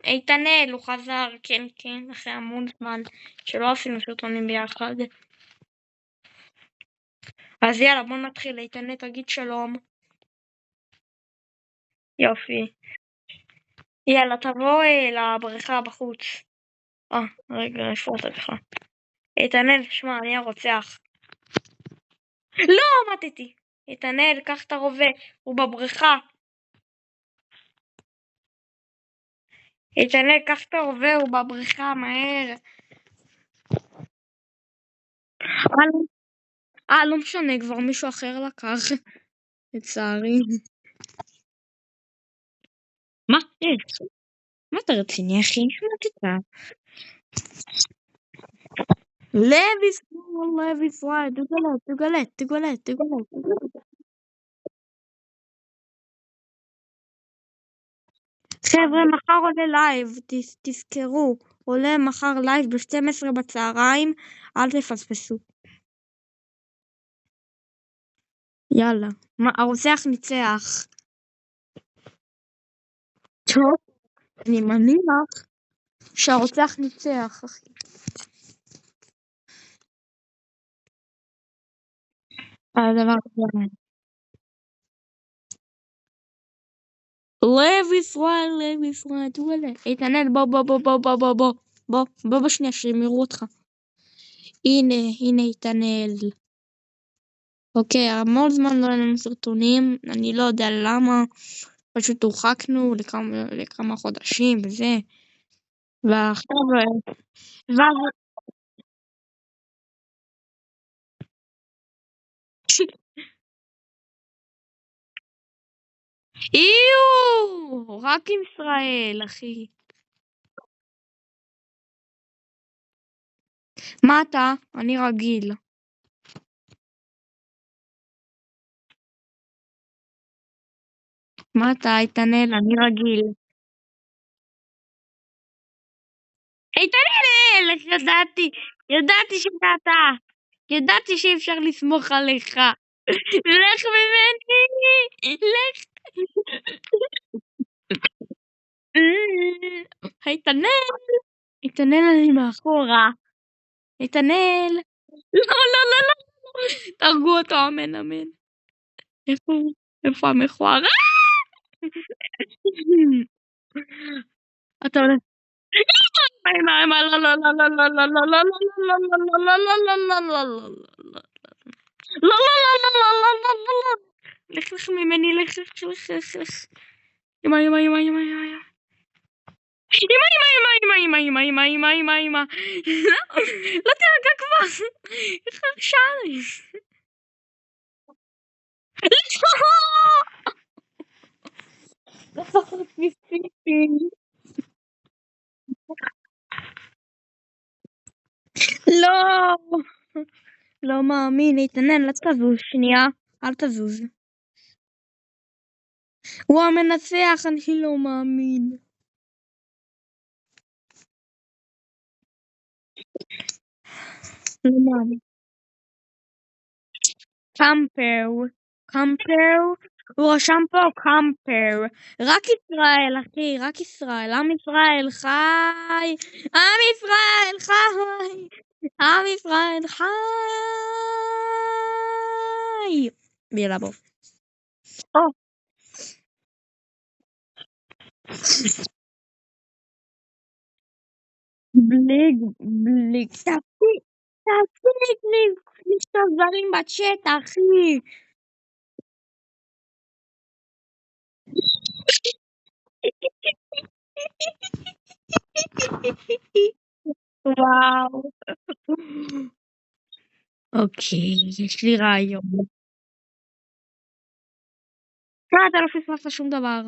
איתנאל, הוא חזר, כן, כן, אחרי המון זמן שלא עשינו סרטונים ביחד. אז יאללה, בוא נתחיל. איתנאל, תגיד שלום. יופי. יאללה, תבוא לבריכה בחוץ. רגע, איפה לך? איתנאל, שמע, אני הרוצח. לא, מתתי. איתנאל, קח את הרובה, הוא בבריכה. איתנאל, קח את הרובה, הוא בבריכה, מהר. לא משנה, כבר מישהו אחר לקח. לצערי. מה? מה אתה רציני, אחי? שמעת? לוי ישראל, תגלה. חבר'ה, מחר עולה לייב, תזכרו, עולה מחר לייב ב-12 בצהריים, אל תפספסו. יאללה, הרוצח ניצח. טוב, אני מניח שהרוצח ניצח, אחי. הדבר הזה. לוי ישראל, תגלה. איתנאל, בוא בשנייה שימירו אותך. הנה איתנאל. אוקיי, המון זמן לא היינו סרטונים, אני לא יודע למה, פשוט הורחקנו לכמה חודשים וזה, ועכשיו, רק עם ישראל, אחי. מה אתה? אני רגיל. מה אתה, איתנאל? אני רגיל. איתנאל! ידעתי שזה אתה. ידעתי שאי אפשר לסמוך עליך. לך ממני! לך! איתנאל, אני מאחורה. איתנאל! לא. תרגו אותו, אמן. איפה המכוער? אתה הולך. לך ממני, לך. אמא. לא תרגע כבר. איך הרשע לי? לפחות ניסיתי. לא מאמין, איתנאל, אל תזוז שנייה, אל תזוז. הוא המנצח, אני לא מאמין. לא מאמין. קמפר, הוא רשם פה קמפר. רק ישראל, אחי, רק ישראל. עם ישראל חי. יאללה בוא. בליג. תפסיק לכתוב דברים בצ'אט, אחי. וואו. אוקיי, יש לי רעיון. אתה לא פספסת שום דבר.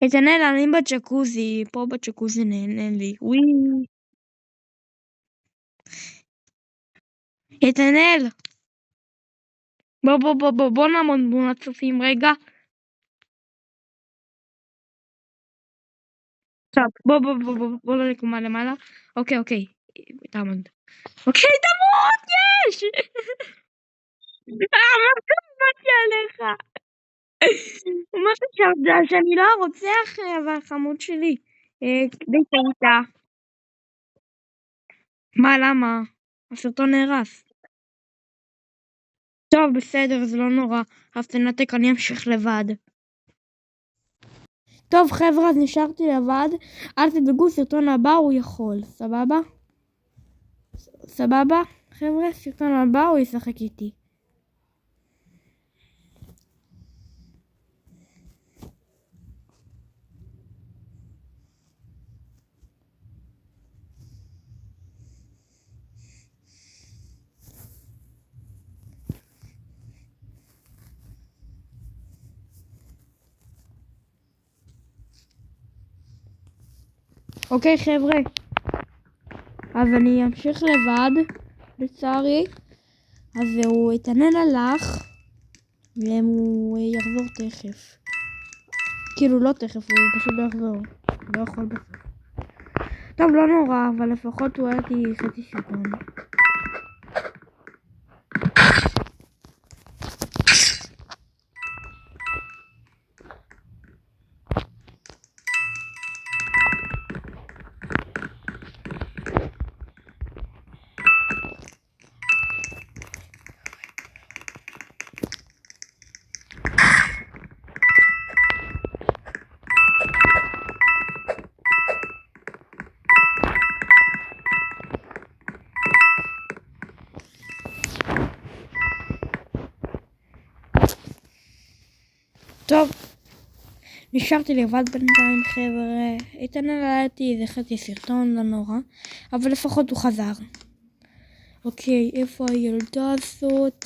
איתנאל, אני בג'קוזי, פה בג'קוזי נהנה לי. וואי. איתנאל. בוא נעמוד מול הצופים רגע. טוב, בוא לקומה למעלה. אוקיי. תעמוד. אוקיי, תעמוד, יש! מה קראתי עליך? מה חשבת? שאני לא הרוצח, אבל חמוד שלי. כדי שאתה. מה, למה? הסרטון נהרס. טוב, בסדר, זה לא נורא. אז תנתק, אני אמשיך לבד. טוב, חבר'ה, אז נשארתי לבד. אל תדאגו, סרטון הבא הוא יכול. סבבה? סבבה? חבר'ה, סרטון הבא הוא ישחק איתי. אוקיי, חבר'ה. אז אני אמשיך לבד, לצערי. אז הוא יתענן הלך, והוא יחזור תכף. כאילו לא תכף, הוא פשוט לא יחזור. הוא לא יכול בסוף. טוב, לא נורא, אבל לפחות הוא היה לי חצי סרטון. טוב, נשארתי לבד בינתיים, חבר'ה. איתן עליתי איזה חצי סרטון, לא נורא, אבל לפחות הוא חזר. אוקיי, איפה הילדה הזאת?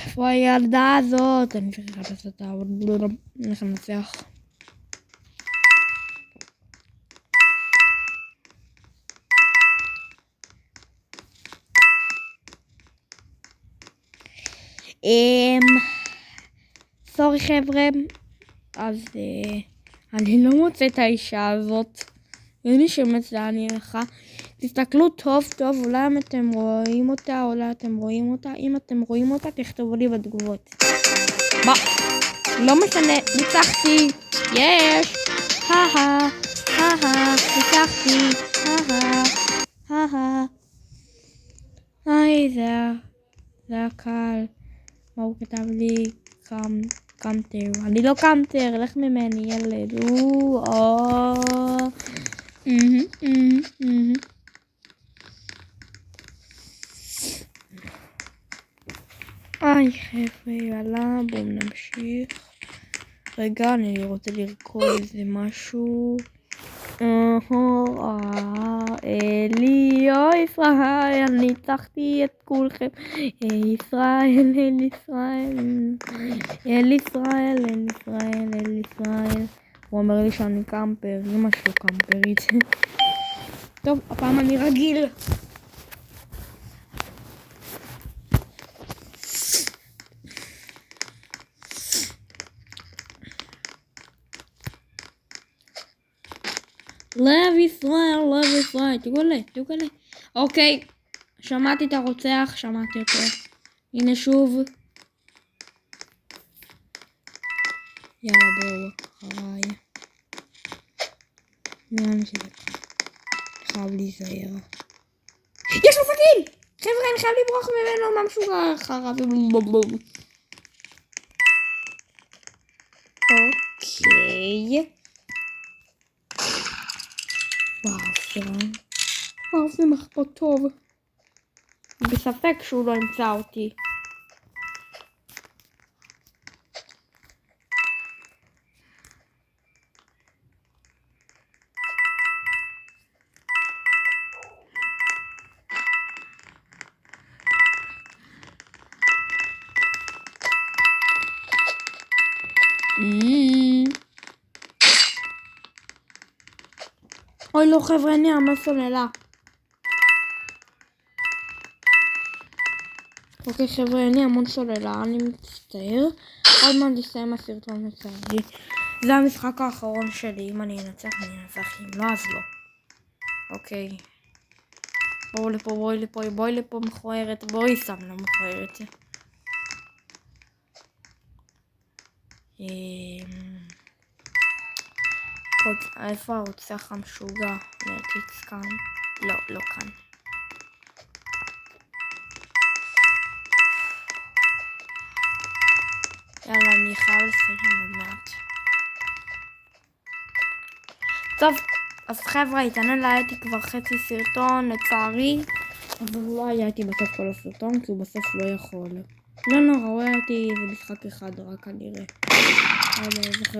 איפה הילדה הזאת? אני צריך לחפש אותה, אבל לא נלך לנצח. סורי חבר'ה, אז אני לא מוצא את האישה הזאת. אין לי שמץ לאן היא הלכה. תסתכלו טוב טוב, אולי אם אתם רואים אותה, אולי אתם רואים אותה. אם אתם רואים אותה, תכתבו לי בתגובות. לא משנה, ניצחתי. יש! ניצחתי. היי, זה הקל. מה הוא כתב לי? קמטר. אני לא קמטר, לך ממני ילד. היי חבר'ה, יאללה, בואו נמשיך. רגע, אני רוצה לרקוד איזה משהו. אלי, או ישראל, ניצחתי את כולכם. ישראל, אל ישראל, אל ישראל, אל ישראל, אל ישראל. הוא אומר לי שאני קמפר, אמא שלו קמפרית. טוב, הפעם אני רגיל. לב ישראל, תגולה. אוקיי, שמעתי את הרוצח, שמעתי אותו. הנה שוב. יאללה בואו, אחריי. נראה לי שזה חייב להיזהר. יש לו סכין! חבר'ה, אני חייב לברוח ממנו, מה משוגע חרא ובלבלבלב. אוקיי. וואו, זה מחפות טוב. בספק שהוא לא ימצא אותי. אוי לא חבר'ה, אני המון סוללה. אוקיי חבר'ה, אני המון סוללה, אני מצטער. עוד מעט נסיים הסרטון לצערי. זה המשחק האחרון שלי, אם אני אנצח אני אנצח, אם לא אז לא. אוקיי. בואי לפה מכוערת, בואי סמנה מכוערת. איפה הרוצח המשוגע? נרטיץ כאן? לא כאן. יאללה, אני חייב לסיים עוד מעט. טוב, אז חבר'ה, התענן להייתי כבר חצי סרטון, לצערי. אבל אולי הייתי בסוף כל הסרטון, כי הוא בסוף לא יכול. לא נורא, הוא הייתי איזה משחק אחד רק כנראה.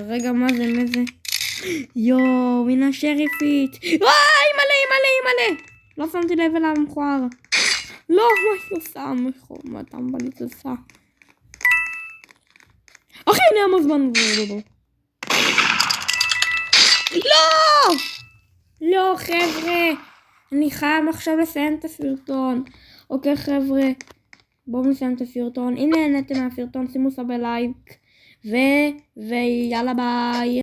רגע, מה זה? יואו, הנה השריפית. וואי, מלא. לא שמתי לב אליו מכוער. לא, מה היא עושה? מה טמבלית עושה? אחי, הנה המזמן. לא, חבר'ה. אני חייב עכשיו לסיים את הסרטון. אוקיי, חבר'ה. בואו נסיים את הסרטון. אם נהנתם מהסרטון, שימו סאב לייק. ויאללה ביי.